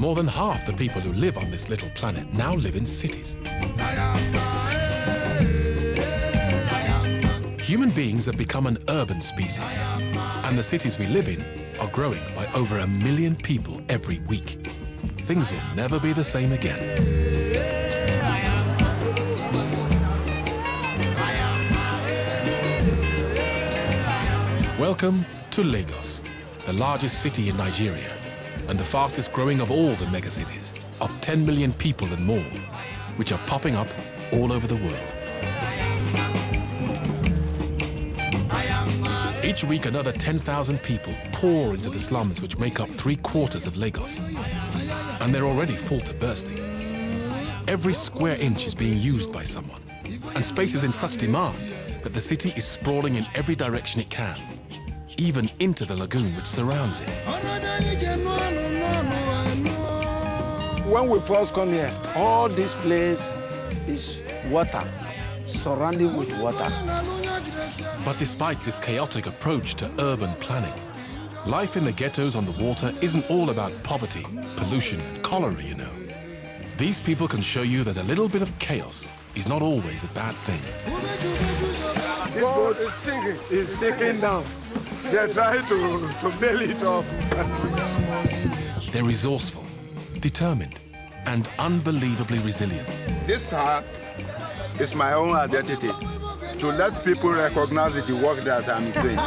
more than half the people who live on this little planet now live in cities. Human beings have become an urban species, and the cities we live in are growing by over 1 million people every week. Things will never be the same again. Welcome to Lagos, the largest city in Nigeria, and the fastest growing of all the megacities, of 10 million people and more, which are popping up all over the world. Each week, another 10,000 people pour into the slums which make up 3/4 of Lagos, and they're already full to bursting. Every square inch is being used by someone, and space is in such demand that the city is sprawling in every direction it can, even into the lagoon which surrounds it. When we first come here, all this place is water, surrounded with water. But despite this chaotic approach to urban planning, life in the ghettos on the water isn't all about poverty, pollution, and cholera, you know. These people can show you that a little bit of chaos is not always a bad thing. This boat is sinking. It's sinking down. They're trying to bail it up. They're resourceful, determined, and unbelievably resilient. This is my own identity, to let people recognize the work that I'm doing.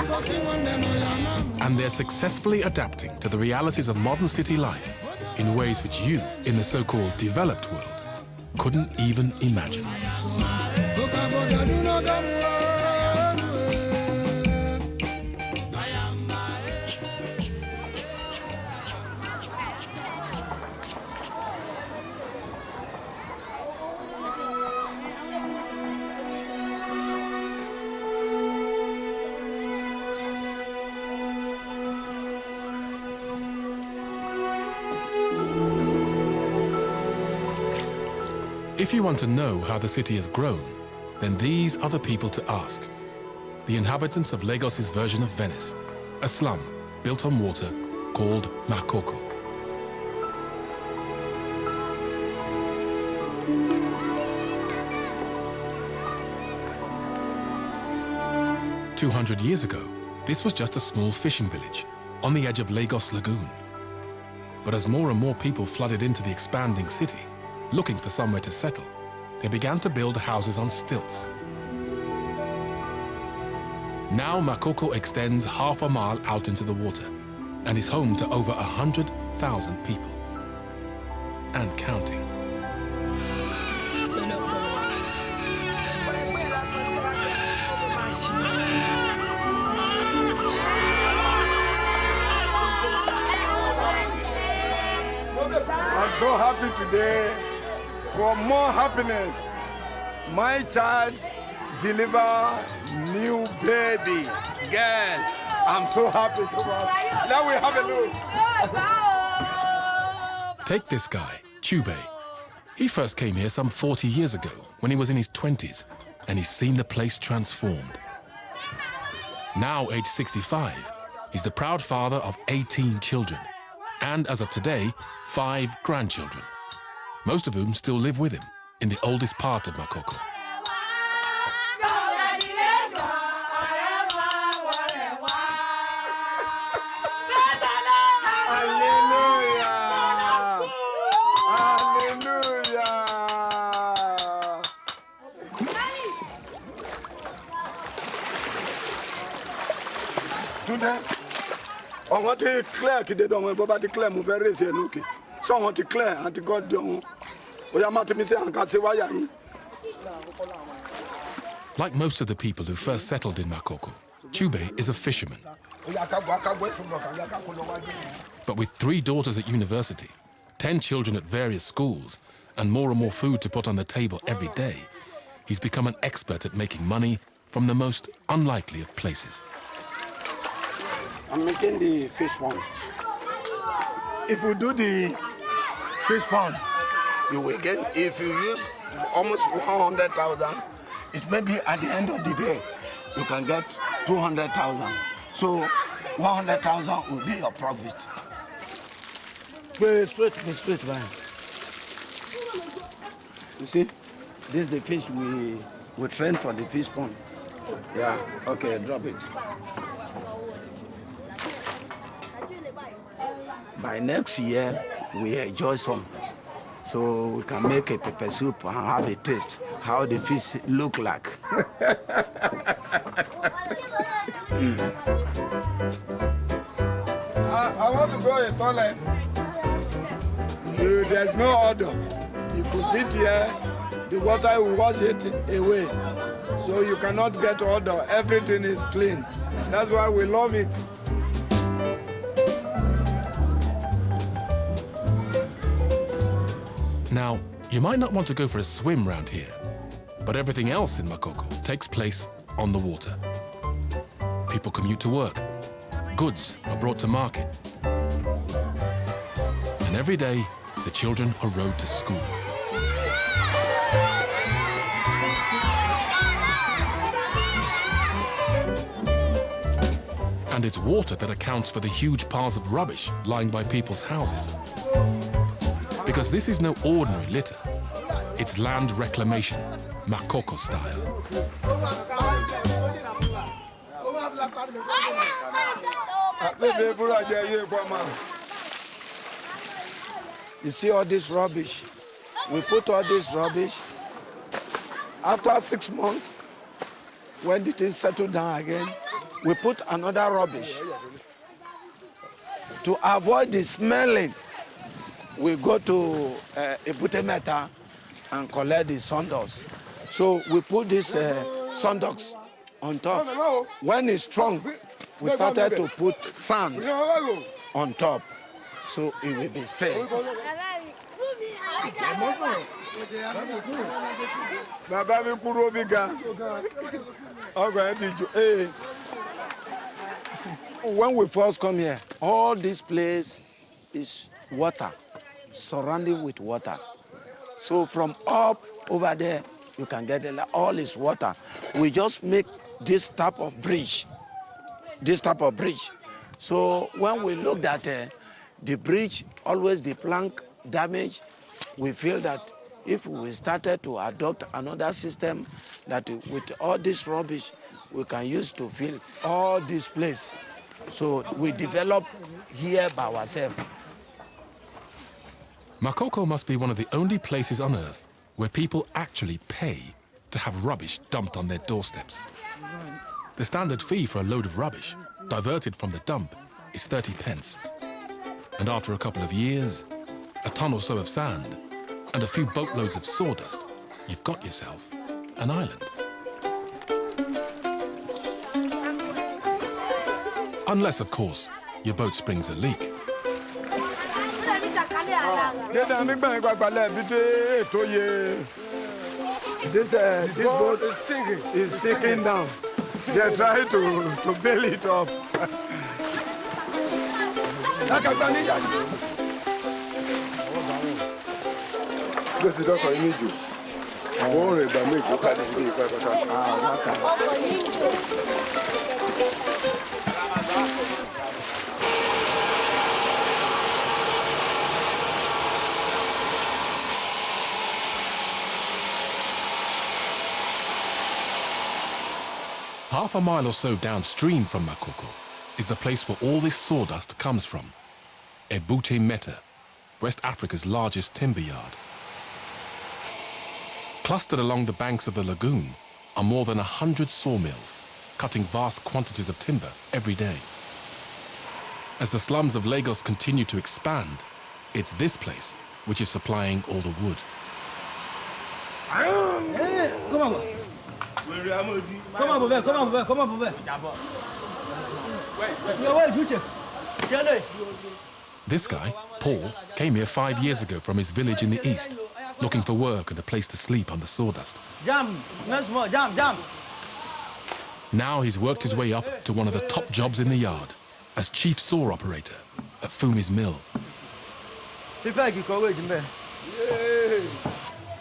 And they're successfully adapting to the realities of modern city life in ways which you, in the so-called developed world, couldn't even imagine. If you want to know how the city has grown, then these are the people to ask. The inhabitants of Lagos's version of Venice, a slum built on water called Makoko. "200 years ago, this was just a small fishing village on the edge of Lagos Lagoon. But as more and more people flooded into the expanding city, looking for somewhere to settle, they began to build houses on stilts. Now Makoko extends half a mile out into the water and is home to over 100,000 people. And counting. I'm so happy today. For more happiness, my child delivered new baby girl. I'm so happy. Now we have a look. Take this guy, Chube. He first came here some 40 years ago when he was in his 20s, and he's seen the place transformed. Now, age 65, he's the proud father of 18 children, and as of today, 5 grandchildren, most of whom still live with him in the oldest part of Makoko. Today, I want to declare today, don't go back to declare, move very soon, okay? So I want to declare, and to God, don't. Like most of the people who first settled in Makoko, Chube is a fisherman. But with 3 daughters at university, 10 children at various schools, and more food to put on the table every day, he's become an expert at making money from the most unlikely of places. I'm making the fish pond. If we do the fish pond, you will get, if you use almost 100,000, it may be at the end of the day, you can get 200,000. So 100,000 will be your profit. Straight, man. You see, this is the fish we train for the fish pond. Yeah, okay, drop it. By next year, we enjoy some. So we can make a pepper soup and have a taste, how the fish look like. I want to go to the toilet. There's no order. If you sit here, the water will wash it away. So you cannot get order. Everything is clean. That's why we love it. Now, you might not want to go for a swim round here, but everything else in Makoko takes place on the water. People commute to work. Goods are brought to market. And every day, the children are rowed to school. And it's water that accounts for the huge piles of rubbish lying by people's houses. Because this is no ordinary litter. It's land reclamation, Makoko style. You see all this rubbish? We put all this rubbish. After 6 months, when the things settle down again, we put another rubbish. To avoid the smelling, we go to Ebutemeta and collect the sawdust. So we put this sawdust on top. When it's strong, we started to put sand on top, so it will be straight. When we first come here, all this place is water, surrounded with water. So from up over there, you can get it, all is water. We just make this type of bridge. So when we looked at the bridge, always the plank damage, we feel that if we started to adopt another system that with all this rubbish, we can use to fill all this place. So we develop here by ourselves. Makoko must be one of the only places on Earth where people actually pay to have rubbish dumped on their doorsteps. The standard fee for a load of rubbish diverted from the dump is 30 pence. And after a couple of years, a ton or so of sand, and a few boatloads of sawdust, you've got yourself an island. Unless, of course, your boat springs a leak. This boat is sinking down. They're trying to bail it up. Half a mile or so downstream from Makoko is the place where all this sawdust comes from, Ebutemeta, West Africa's largest timber yard. Clustered along the banks of the lagoon are more than 100 sawmills, cutting vast quantities of timber every day. As the slums of Lagos continue to expand, it's this place which is supplying all the wood. This guy, Paul, came here 5 years ago from his village in the east, looking for work and a place to sleep on the sawdust. Now he's worked his way up to one of the top jobs in the yard, as chief saw operator at Fumi's mill.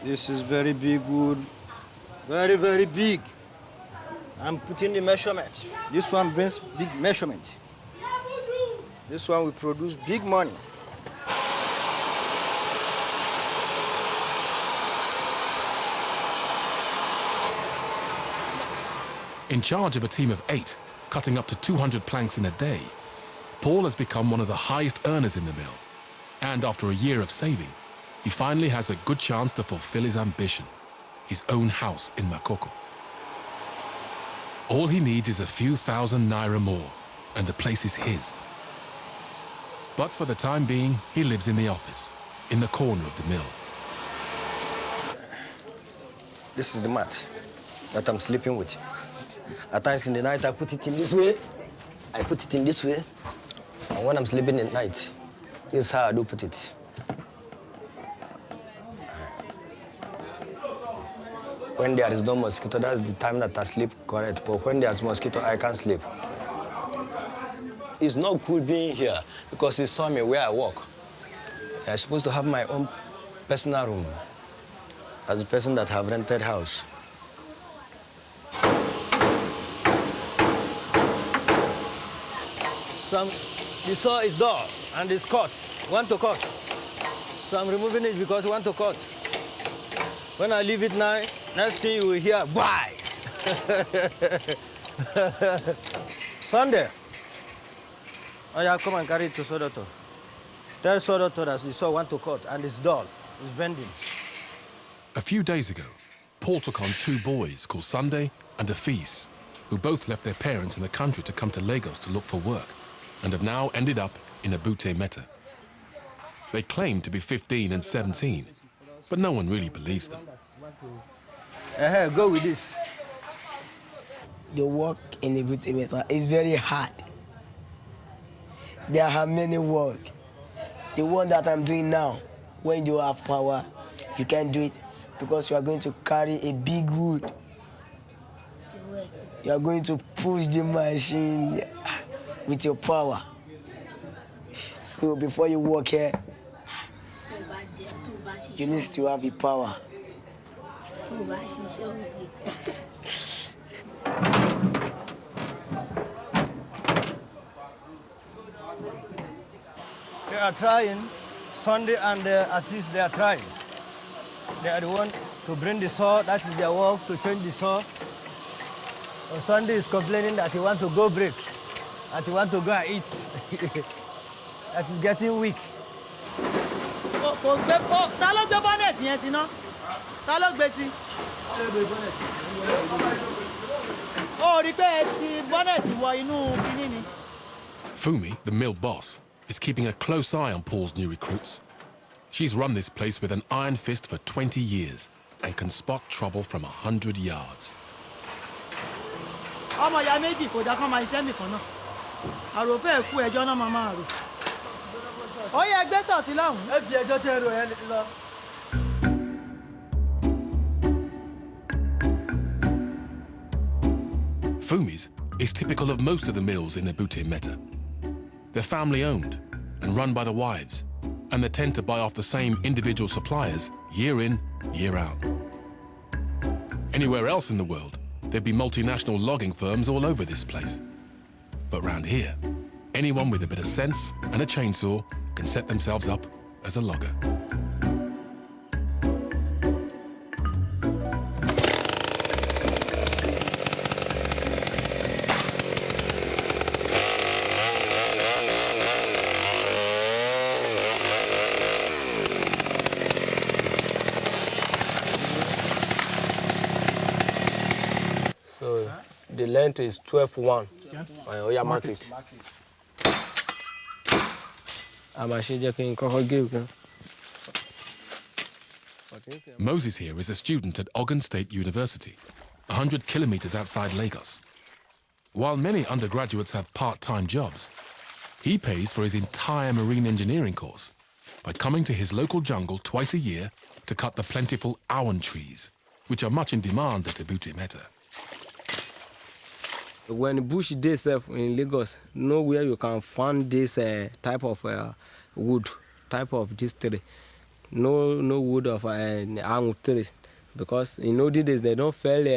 This is very big wood, very, very big. I'm putting the measurements. This one brings big measurement. This one will produce big money. In charge of a team of 8, cutting up to 200 planks in a day, Paul has become one of the highest earners in the mill. And after a year of saving, he finally has a good chance to fulfill his ambition, his own house in Makoko. All he needs is a few thousand naira more, and the place is his. But for the time being, he lives in the office, in the corner of the mill. This is the mat that I'm sleeping with. At times in the night, I put it in this way. I put it in this way. And when I'm sleeping at night, this is how I do put it. When there is no mosquito, that's the time that I sleep correct. But when there's mosquito, I can't sleep. It's not cool being here because he saw me where I work. I'm supposed to have my own personal room as a person that have rented house. The saw is dull and it's cut. Want to cut. So I'm removing it because I want to cut. When I leave it now, next thing you will hear, why? Sunday. Oh yeah, come and carry it to Sodoto. Tell Sodoto that you saw want to cut and it's dull, it's bending. A few days ago, Paul took on 2 boys called Sunday and Afis, who both left their parents in the country to come to Lagos to look for work, and have now ended up in Ebute Metta. They claim to be 15 and 17, but no one really believes them. Go with this. The work in Ebute Metta is very hard. There are many work. The one that I'm doing now, when you have power, you can't do it because you are going to carry a big wood. You are going to push the machine with your power. So before you work here, you need to have the power. They are trying. Sunday and at least they are trying. They are the one to bring the saw. That is their work, to change the saw. Sunday is complaining that he want to go break, that he want to go and eat. That is getting weak. Fumi, the mill boss, is keeping a close eye on Paul's new recruits. She's run this place with an iron fist for 20 years and can spot trouble from 100 yards. Fumi's is typical of most of the mills in Ebute Metta. They're family-owned and run by the wives, and they tend to buy off the same individual suppliers year in, year out. Anywhere else in the world, there'd be multinational logging firms all over this place. But round here, anyone with a bit of sense and a chainsaw can set themselves up as a logger. So the length is 12.1. Yeah, mark it. Moses here is a student at Ogun State University, 100 kilometers outside Lagos. While many undergraduates have part-time jobs, he pays for his entire marine engineering course by coming to his local jungle twice a year to cut the plentiful awan trees, which are much in demand at Ebute Metta. When bush day self in Lagos, nowhere you can find this type of wood, type of this tree. No wood of almond tree, because in those days they don't fell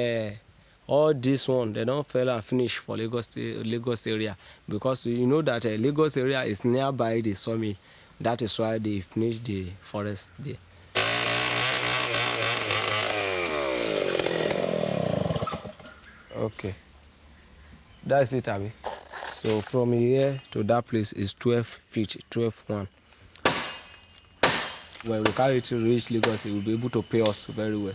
all this one. They don't fell and finish for Lagos area, because you know that Lagos area is nearby the sawmill. That is why they finish the forest there. Okay. That's it, Abi. So from here to that place is 12 feet, 12-1. When we carry it to reach Lagos, he will be able to pay us very well.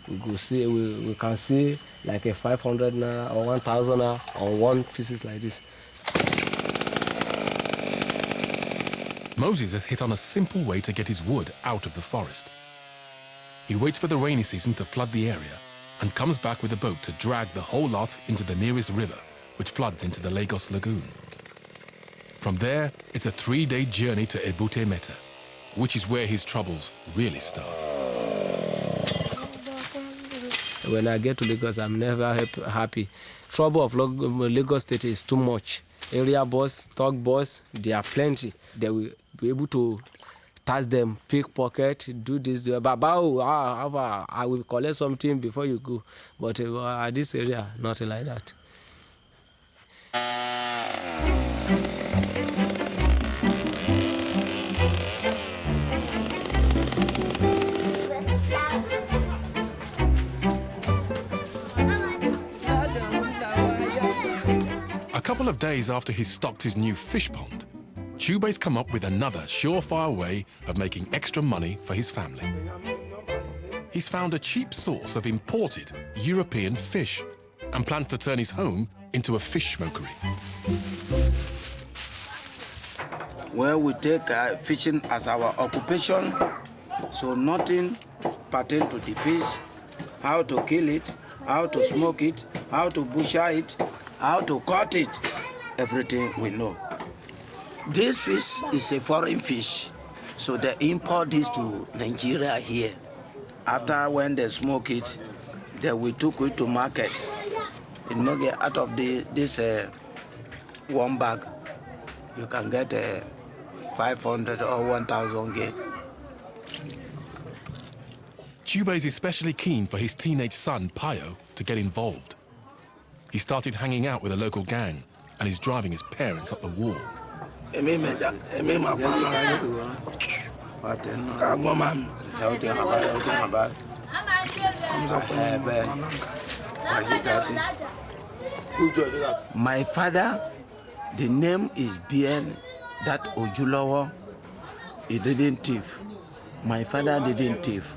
We go see, we can see like a 500 naira or 1,000 naira on one pieces like this. Moses has hit on a simple way to get his wood out of the forest. He waits for the rainy season to flood the area and comes back with a boat to drag the whole lot into the nearest river, which floods into the Lagos lagoon. From there, it's a 3-day journey to Ebute Metta, which is where his troubles really start. When I get to Lagos, I'm never happy. Trouble of Lagos State is too much. Area boys, stock boys, there are plenty. They will be able to touch them, pickpocket, do this. I will collect something before you go. But at this area, nothing like that. A couple of days after he's stocked his new fish pond, Chube's come up with another surefire way of making extra money for his family. He's found a cheap source of imported European fish and plans to turn his home into a fish smokery. Where we take fishing as our occupation, so nothing pertain to the fish, how to kill it, how to smoke it, how to butcher it, how to cut it, everything we know. This fish is a foreign fish, so they import this to Nigeria here. After when they smoke it, then we took it to market. It may get out of this one bag, you can get 500 or 1,000 get. Chube is especially keen for his teenage son, Payo, to get involved. He started hanging out with a local gang and is driving his parents up the wall. My father, the name is Bien, that Ojulawa, he didn't thief. My father didn't thief.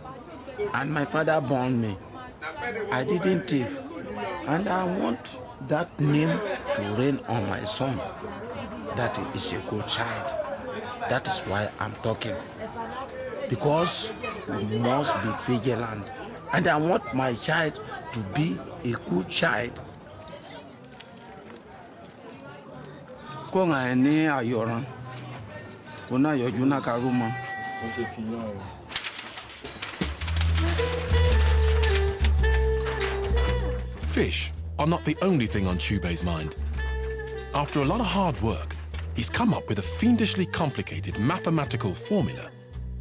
And my father born me. I didn't thief. And I want that name to reign on my son. That is a good child. That is why I'm talking. Because we must be vigilant. And I want my child to be a good child. Konga eni ayoran. Kona yojuna karuma. Fish are not the only thing on Chube's mind. After a lot of hard work, he's come up with a fiendishly complicated mathematical formula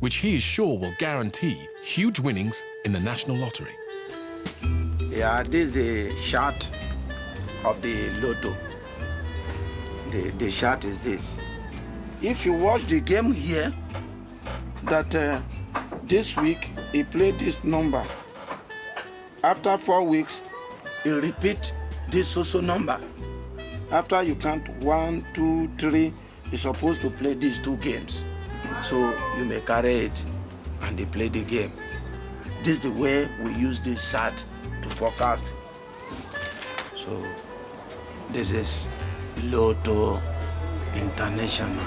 which he is sure will guarantee huge winnings in the national lottery. Yeah, this is a chart of the lotto. The chart is this. If you watch the game here, that this week he played this number. After 4 weeks, he repeat this so number. After you count 1, 2, 3, you're supposed to play these 2 games. So you may carry it and they play the game. This is the way we use this chart to forecast. So this is Lotto International.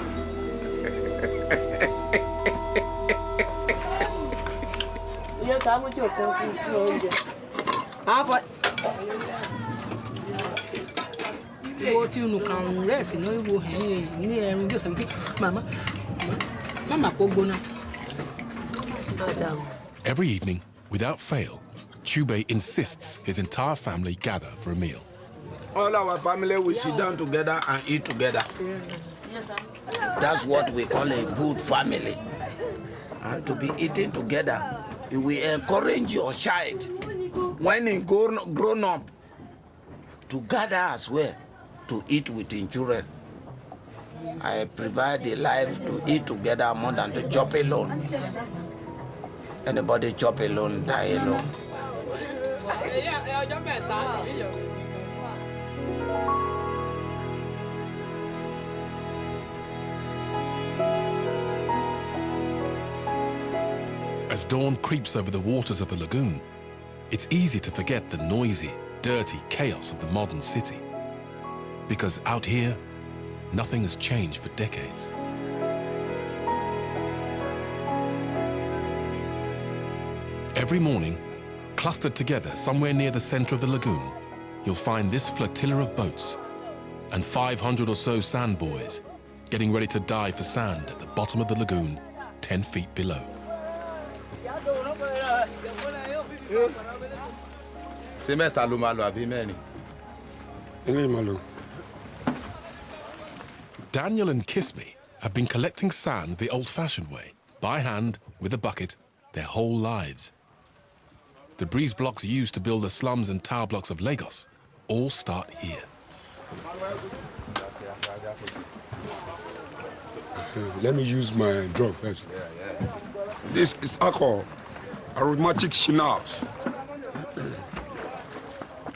Every evening, without fail, Chube insists his entire family gather for a meal. All our family will sit down together and eat together. That's what we call a good family. And to be eating together, you will encourage your child, when he grown up, to gather as well, to eat with the children. I prefer the life to eat together more than to chop alone. Anybody chop alone, die alone. As dawn creeps over the waters of the lagoon, it's easy to forget the noisy, dirty chaos of the modern city. Because out here, nothing has changed for decades. Every morning, clustered together somewhere near the center of the lagoon, you'll find this flotilla of boats and 500 or so sand boys getting ready to dive for sand at the bottom of the lagoon, 10 feet below. Daniel and Kisme have been collecting sand the old-fashioned way, by hand, with a bucket, their whole lives. The breeze blocks used to build the slums and tower blocks of Lagos all start here. Let me use my draw first. This is alcohol, aromatic schnapps.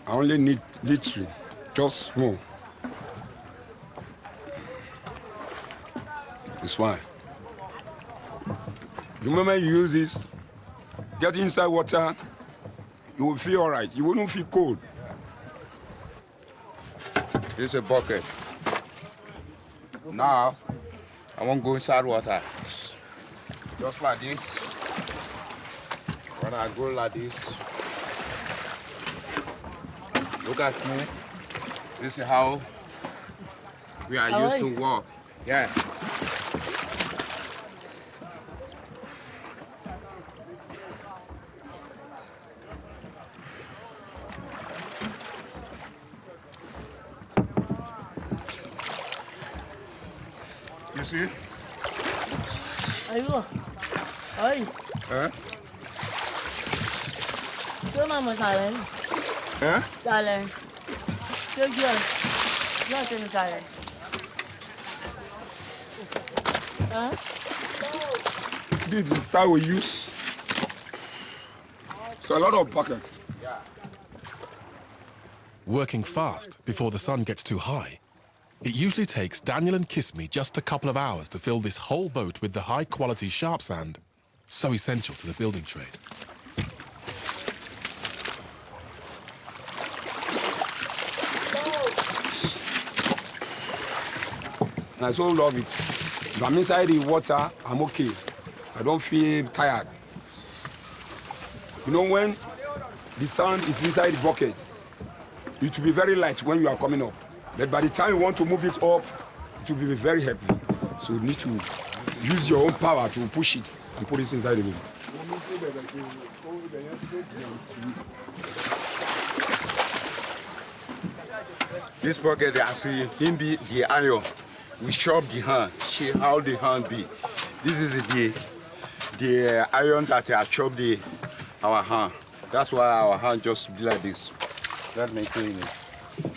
I only need little, just small. It's fine. The moment you use this, get inside water, you will feel all right. You wouldn't feel cold. This is a bucket. Now, I won't go inside water. Just like this. When I go like this, look at me. This is how we are used to walk. Yeah. You see? Ayo. Ơi. Huh? Chưa mà một xài lên. Huh? Xài lên. Chưa. Chưa trên xài lên. Hả? This is how we use. So a lot of buckets. Working fast before the sun gets too high, it usually takes Daniel and Kisme just a couple of hours to fill this whole boat with the high-quality sharp sand, so essential to the building trade. I so love it. If I'm inside the water, I'm okay. I don't feel tired. You know, when the sand is inside the bucket, it will be very light when you are coming up. But by the time you want to move it up, it will be very heavy. So you need to use your own power to push it and put it inside the boat. This bucket, I see him be the iron. We chop the hand, see how the hand be. This is the iron that I chop our hand. That's why our hand just be like this. Let me clean it.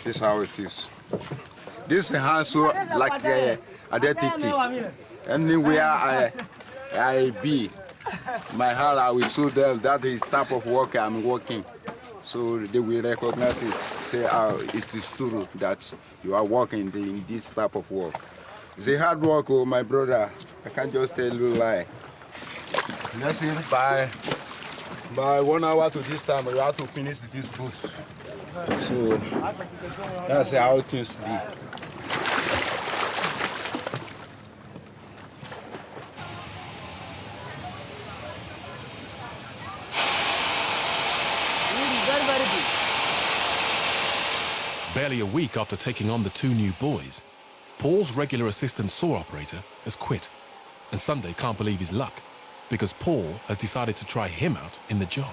This is how it is. This hand so like identity. Anywhere I be, my hand I will show them that is type of work I'm working. So they will recognize it, say, it is true that you are working in this type of work. It's a hard work, oh, my brother. I can't just tell you a lie. That's it. By 1 hour to this time, you have to finish this boat. So that's how things be. Barely a week after taking on the 2 new boys, Paul's regular assistant saw operator has quit, and Sunday can't believe his luck because Paul has decided to try him out in the job.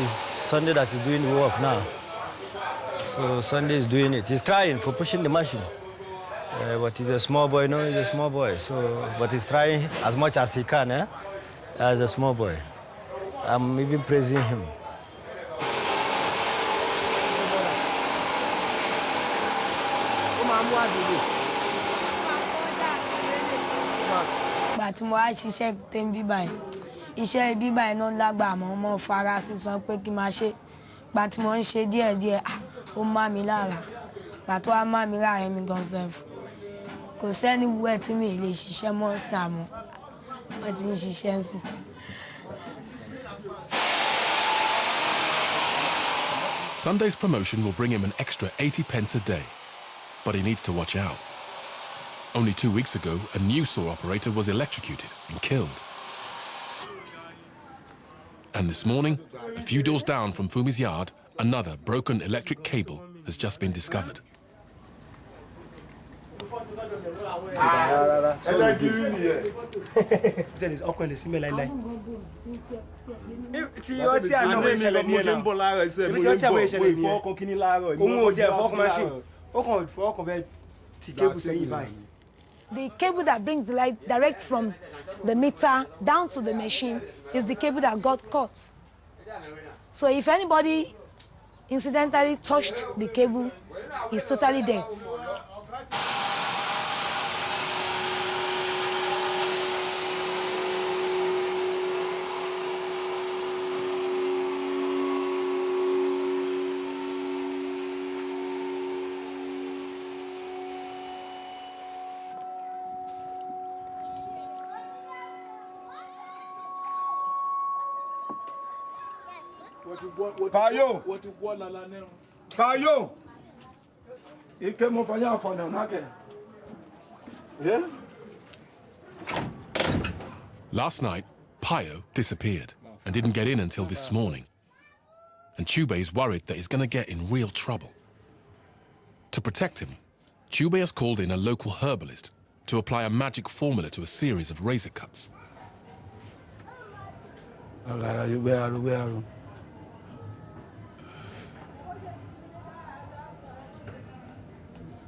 It's Sunday that is doing the work now. So Sunday is doing it. He's trying for pushing the machine. But he's a small boy, no, he's a small boy. So, but he's trying as much as he can, as a small boy. I'm even praising him. But tomorrow she said, "Then be by." Iṣẹ́ ibi báyìí náà lágbà àmọ́ ọmọ fara sísan pé kí n máa ṣe But mo ń ṣe díẹ̀díẹ̀, ó má mi lára. But ó má mi lára mi gan sef. Kò sẹ́ni wúwẹ́ tí mi lè ṣiṣẹ́ mọ́ sàmọ́. Wọ́n ti ń ṣiṣẹ́ sí. Sunday's promotion will bring him an extra 80 pence a day, but he needs to watch out. Only 2 weeks ago, a new saw operator was electrocuted and killed. And this morning, a few doors down from Fumi's yard, another broken electric cable has just been discovered. The cable that brings the light direct from the meter down to the machine is the cable that got caught. So if anybody incidentally touched the cable, he's totally dead. Payo! Payo! Yeah? Last night, Payo disappeared and didn't get in until this morning. And Chubei's worried that he's going to get in real trouble. To protect him, Chubei has called in a local herbalist to apply a magic formula to a series of razor cuts.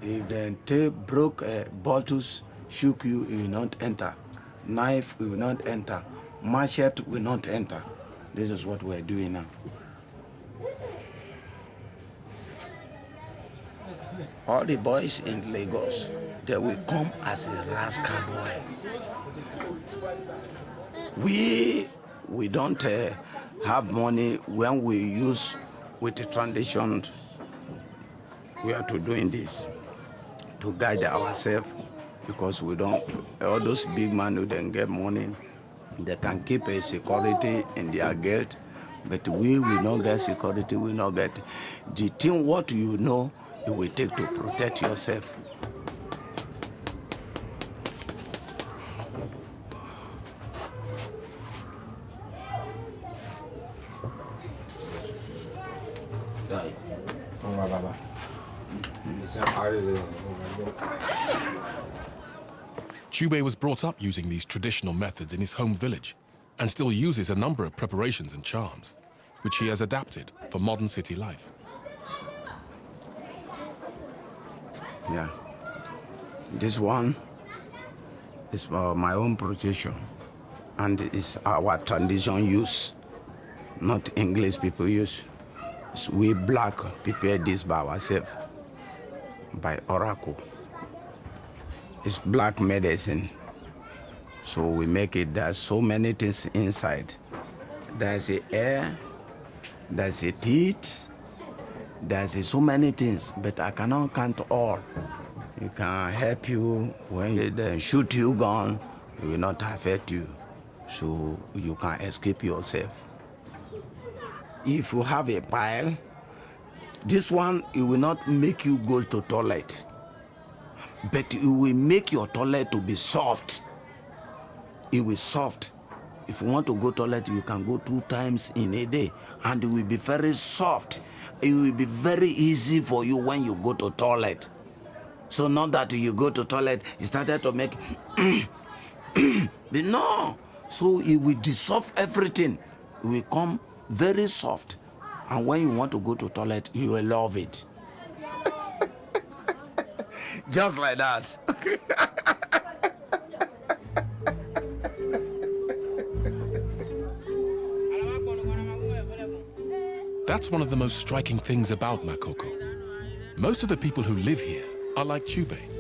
If the tape broke bottles, shook you, it will not enter. Knife will not enter. Machete will not enter. This is what we're doing now. All the boys in Lagos, they will come as a rascal boy. We don't have money when we use with the tradition. We are to doing this to guide ourselves, because we don't, all those big men who don't get money, they can keep a security in their guild, but we will not get security, we will not get the thing what you know you will take to protect yourself. Chubei was brought up using these traditional methods in his home village and still uses a number of preparations and charms, which he has adapted for modern city life. Yeah. This one is for my own protection, and it's our tradition use, not English people use. So we black prepare this by ourselves, by oracle. It's black medicine. So we make it, there's so many things inside. There's the air, there's the teeth, there's so many things, but I cannot count all. It can help you when they shoot you gun, it will not affect you. So you can escape yourself. If you have a pile, this one, it will not make you go to toilet, but it will make your toilet to be soft. It will soft. If you want to go to toilet, you can go 2 times in a day, and it will be very soft. It will be very easy for you when you go to toilet. So not that you go to toilet, you started to make, but no. So it will dissolve everything. It will come very soft. And when you want to go to toilet, you will love it. Just like that. That's one of the most striking things about Makoko. Most of the people who live here are like Chubei.